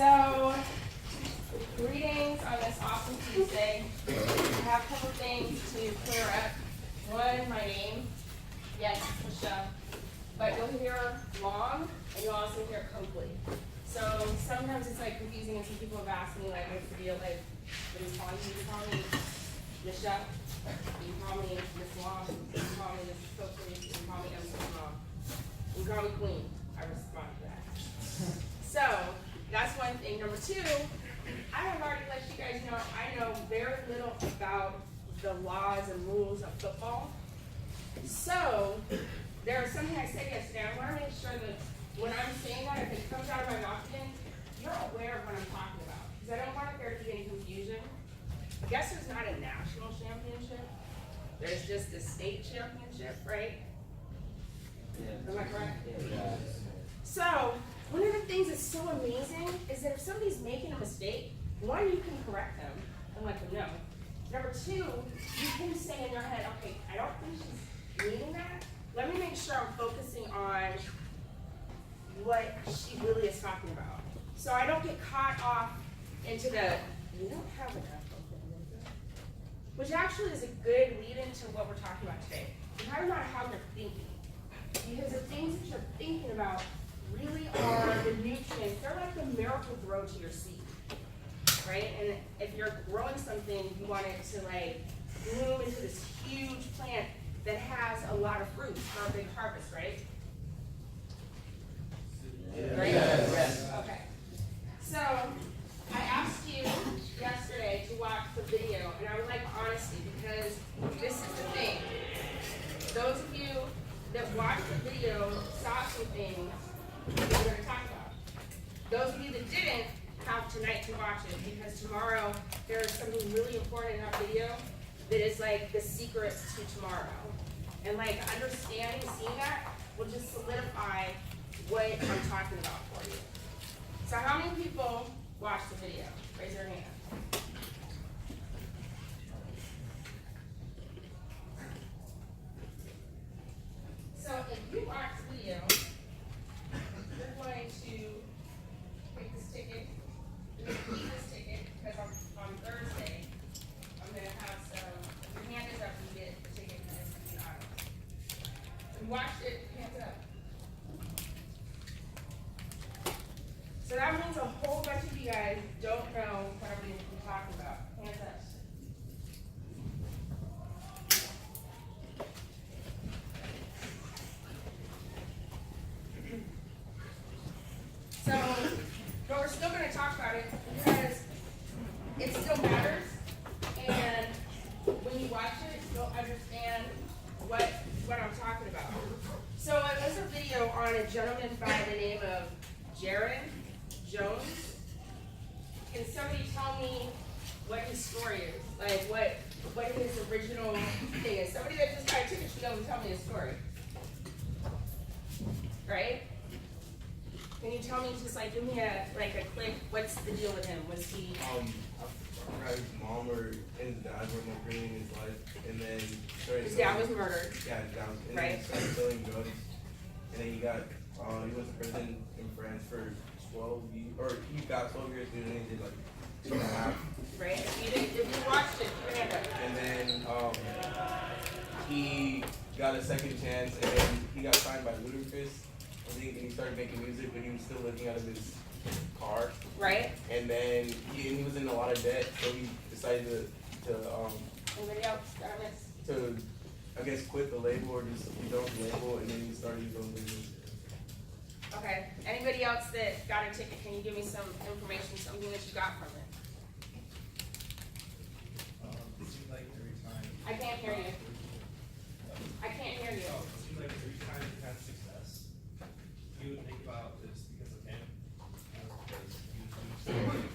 So, greetings on this awesome Tuesday. I have a couple things to clear up. One, my name. Yes, it's Michelle. But you'll hear long and you'll also hear Coakley. So sometimes it's like confusing and some people have asked me like what's the deal, like what do you call me? You call me Michelle, you call me Miss Long, you call me Miss Coakley, you call me Emma Long. You call me Queen. I respond to that. So that's one thing. Number two, I have already let you guys know I know very little about the laws and rules of football. So there's something I said yesterday. I want to make sure that when I'm saying that, if it comes out of my mouth again, you're aware of what I'm talking about. Because I don't want there to be any confusion. I guess there's not a national championship. There's just a state championship, right? Yeah. Am I correct? Yeah. So one of the things that's so amazing is that if somebody's making a mistake, one, you can correct them and let them know. Number two, you can say in your head, okay, I don't think she's meaning that. Let me make sure I'm focusing on what she really is talking about. So I don't get caught off into the, you don't have enough open, which actually is a good lead into what we're talking about today. We're talking about how you're thinking. Because the things that you're thinking about really are the nutrients. They're like the miracle grow to your seed, right? And if you're growing something, you want it to like bloom into this huge plant that has a lot of fruit for a big harvest, right? Yeah. Right? Yes. Okay. So I asked you yesterday to watch the video, and I would like honesty because this is the thing. Those of you that watched the video saw some things that we're going to talk about. Those of you that didn't have tonight to watch it because tomorrow there is something really important in that video that is like the secret to tomorrow. And like understanding, seeing that will just solidify what I'm talking about for you. So how many people watched the video? Raise your hand. So if you watch the video, you're going to take this ticket. You're going to keep this ticket because on Thursday, I'm going to have some, if your hand is up, you get the ticket and it's in the aisle. If you watched it, hands up. So that means a whole bunch of you guys don't know what I'm talking about. Hands up. So, but we're still going to talk about it because it still matters. And when you watch it, you'll understand what I'm talking about. So it was a video on a gentleman by the name of Jaron Jones. Can somebody tell me what his story is? Like what his original thing is? Somebody that just got a ticket should be able to tell me his story. Right? Can you tell me, just like, give me a quick, what's the deal with him? Was he? I forgot his mom or his dad were bringing his life, and then started. His dad was murdered. Yeah, his dad was, and right. then he started selling drugs, and then he got, he went to prison in France for 12 years, or he got 12 years, and then he did like 2.5. Right. If you watched it, put your hand up. And then he got a second chance, and then he got signed by Ludacris. And he started making music, but he was still living out of his car. Right. And then he was in a lot of debt, so he decided to Anybody else got a miss? to I guess quit the label or just his own label, and then he started his own business. Okay. Anybody else that got a ticket? Can you give me some information, something that you got from it? It seems like every time. I can't hear you. I can't hear you. It seems like every time you had success, you would think about it's because of him. Because you would do something,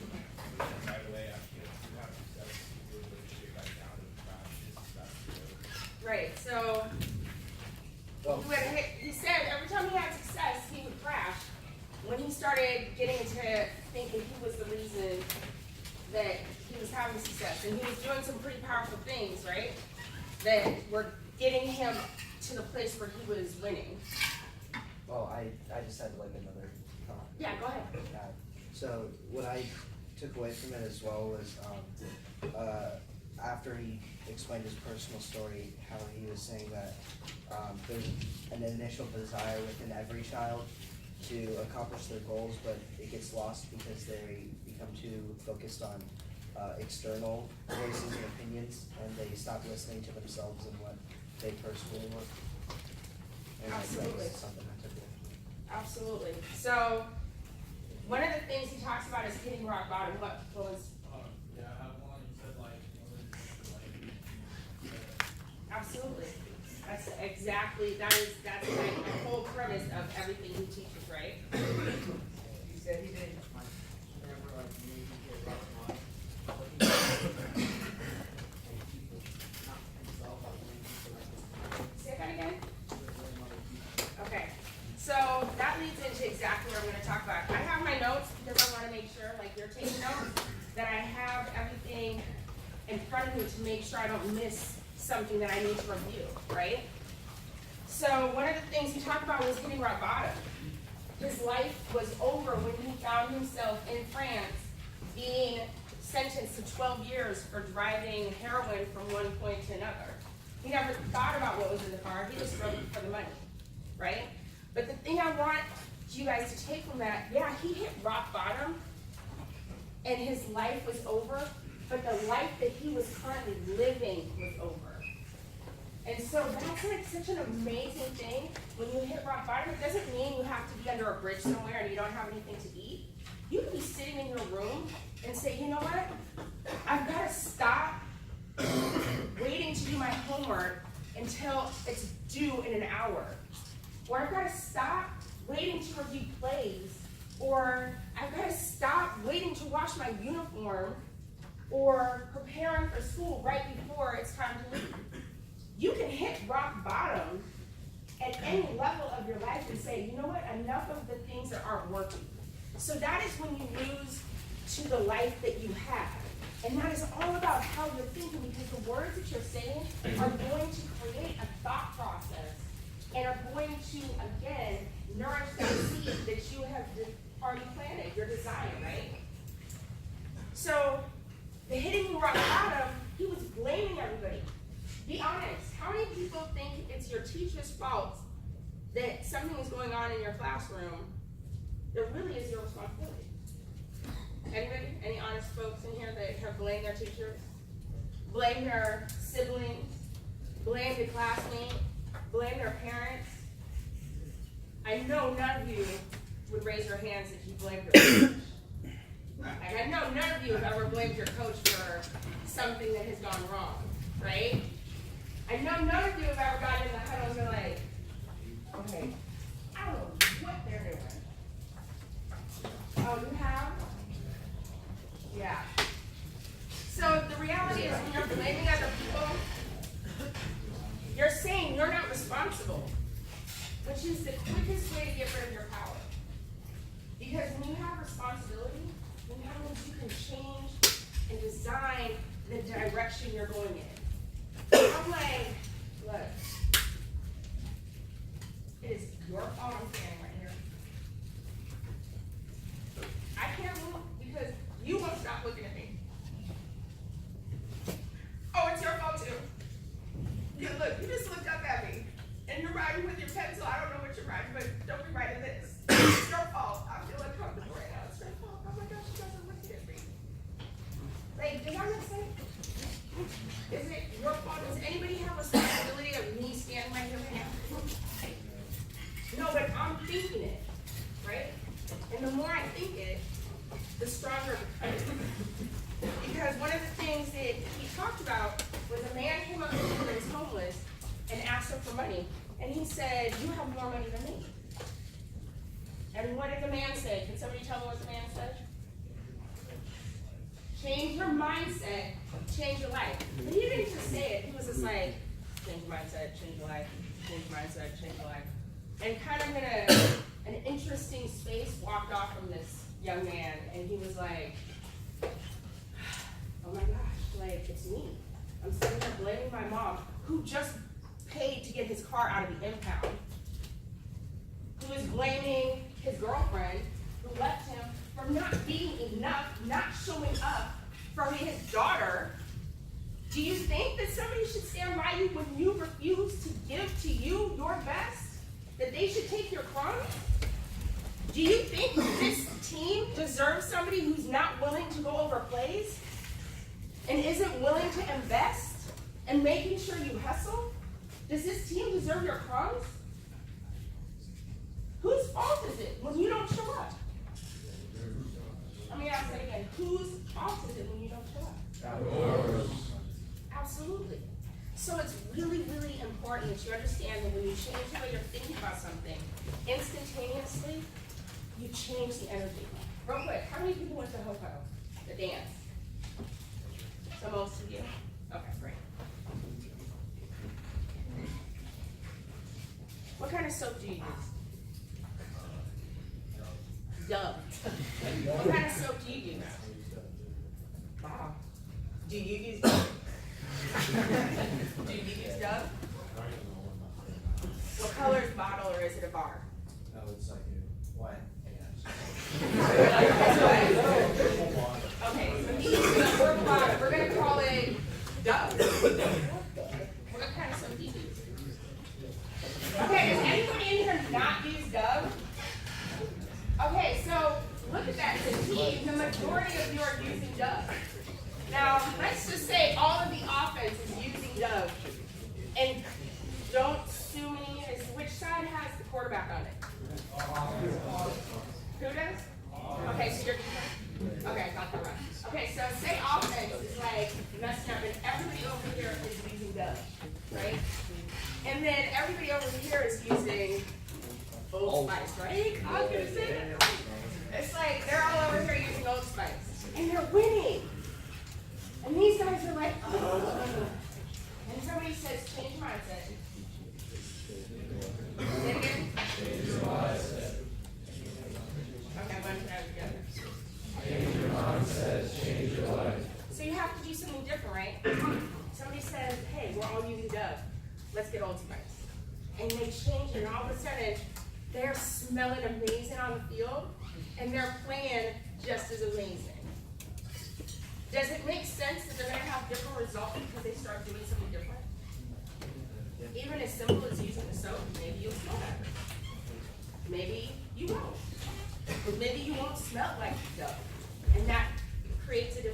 and right away after you have success, you would really straight back down and crash his success. Right. So he said every time he had success, he would crash. When he started getting into thinking he was the reason that he was having success, and he was doing some pretty powerful things, right? That were getting him to the place where he was winning. Well, I just had like another thought. Yeah, go ahead. So what I took away from it as well was, after he explained his personal story, how he was saying that, there's an initial desire within every child to accomplish their goals, but it gets lost because they become too focused on, external voices and opinions, and they stop listening to themselves and what they personally want. And that Absolutely. was something I took away from it. Absolutely. So, one of the things he talks about is hitting rock bottom. What was? Yeah, I have one, you said like, Absolutely. That's exactly, that's like the whole premise of everything he teaches, right? He said he didn't like ever like maybe get rock bottom, but he like people, not himself, but maybe people like his Say that again? blame other people. Okay. So that leads into exactly what I'm gonna talk about. I have my notes because I wanna make sure, like you're taking notes, that I have everything in front of me to make sure I don't miss something that I need to review, right? So one of the things he talked about was hitting rock bottom. His life was over when he found himself in France being sentenced to 12 years for driving heroin from one point to another. He never thought about what was in the car, he just drove it for the money, right? But the thing I want you guys to take from that, yeah, he hit rock bottom and his life was over, but the life that he was currently living was over. And so that's like such an amazing thing. When you hit rock bottom, it doesn't mean you have to be under a bridge somewhere and you don't have anything to eat. You can be sitting in your room and say, you know what? I've got to stop waiting to do my homework until it's due in an hour. Or I've got to stop waiting to review plays. Or I've got to stop waiting to wash my uniform or preparing for school right before it's time to leave. You can hit rock bottom at any level of your life and say, you know what, enough of the things that aren't working. So that is when you lose to the life that you have. And that is all about how you're thinking, because the words that you're saying are going to create a thought process and are going to, again, nourish that seed that you have already planted, your desire, right? So the hitting rock bottom, he was blaming everybody. Be honest, how many people think it's your teacher's fault that something is going on in your classroom that really is your responsibility? Anybody? Any honest folks in here that have blamed their teachers? Blame their siblings? Blame the classmate? Blame their parents? I know none of you would raise your hands if you blamed your coach. Like, I know none of you have ever blamed your coach for something that has gone wrong, right? I know none of you have ever gotten in the huddle and been like, okay, I don't know what they're doing. Oh, you have? Yeah. So the reality is when you're blaming other people, you're saying you're not responsible, which is the quickest way to get rid of your power. Because when you have responsibility, then that means you can change and design the direction you're going in. I'm like, look, it is your fault I'm standing right here. I can't move because you won't stop looking at me. Oh, it's your fault too. You look, you just looked up at me and you're writing with your pencil. I don't know what you're writing, but don't be writing this. It's your fault. I feel uncomfortable right now. It's your fault. Oh my gosh, you guys are looking at me. Like, does that make sense? Is it your fault? Does anybody have responsibility of me standing right here right now? No, but I'm thinking it, right? And the more I think it, the stronger it becomes. Because one of the things that he talked about was a man came up to him who was homeless and asked him for money. And he said, you have more money than me. And what did the man say? Can somebody tell me what the man said? Change your mindset, change your life. And he didn't just say it, he was just like, change your mindset, change your life, change your mindset, change your life. And kind of in an interesting space, walked off from this young man, and he was like, oh my gosh, like, it's me. I'm sitting there blaming my mom, who just paid to get his car out of the impound, who is blaming his girlfriend, who left him for for not being enough, not showing up for his daughter, do you think that somebody should stand by you when you refuse to give to you your best? That they should take your crumbs? Do you think this team deserves somebody who's not willing to go over plays and isn't willing to invest in making sure you hustle? Does this team deserve your crumbs? Whose fault is it when you don't show up? Let me ask that again. Whose fault is it when you don't show up? Absolutely. So it's really, really important that you understand that when you change the way you're thinking about something, instantaneously, you change the energy. Real quick, how many people went to Hopo, the dance? So most of you? Okay, great. What kind of soap do you use? Dove. What kind of soap do you use? Wow. Do you use Dove? Do you use Dove? What color is bottle or is it a bar? No, it's like what? Okay, so he uses a purple bottle. We're gonna call it Dove. What kind of soap do you use? Okay, does anybody in here not use Dove? Okay, so look at that. The team, the majority of you are using Dove. Now, let's just say all of the offense is using Dove. And don't sue me, which side has the quarterback on it? Who does? Okay, so you're defense? Okay, got that right. Okay, so say offense is like messing up and everybody over here is using Dove, right? And then everybody over here is using Old Spice, right? I was gonna say that. It's like they're all over here using Old Spice. And they're winning. And these guys are like, oh. And somebody says, change mindset. Say it again. Okay, bunch of that together. Change your mindset, change your life. So you have to do something different, right? Somebody says, hey, we're all using Dove. Let's get Old Spice. And they change it, and all of a sudden, they're smelling amazing on the field, and they're playing just as amazing. Does it make sense that they're going to have different results because they start doing something different? Even as simple as using the soap, maybe you'll smell better. Maybe you won't. Maybe you won't smell like Dove, and that creates a different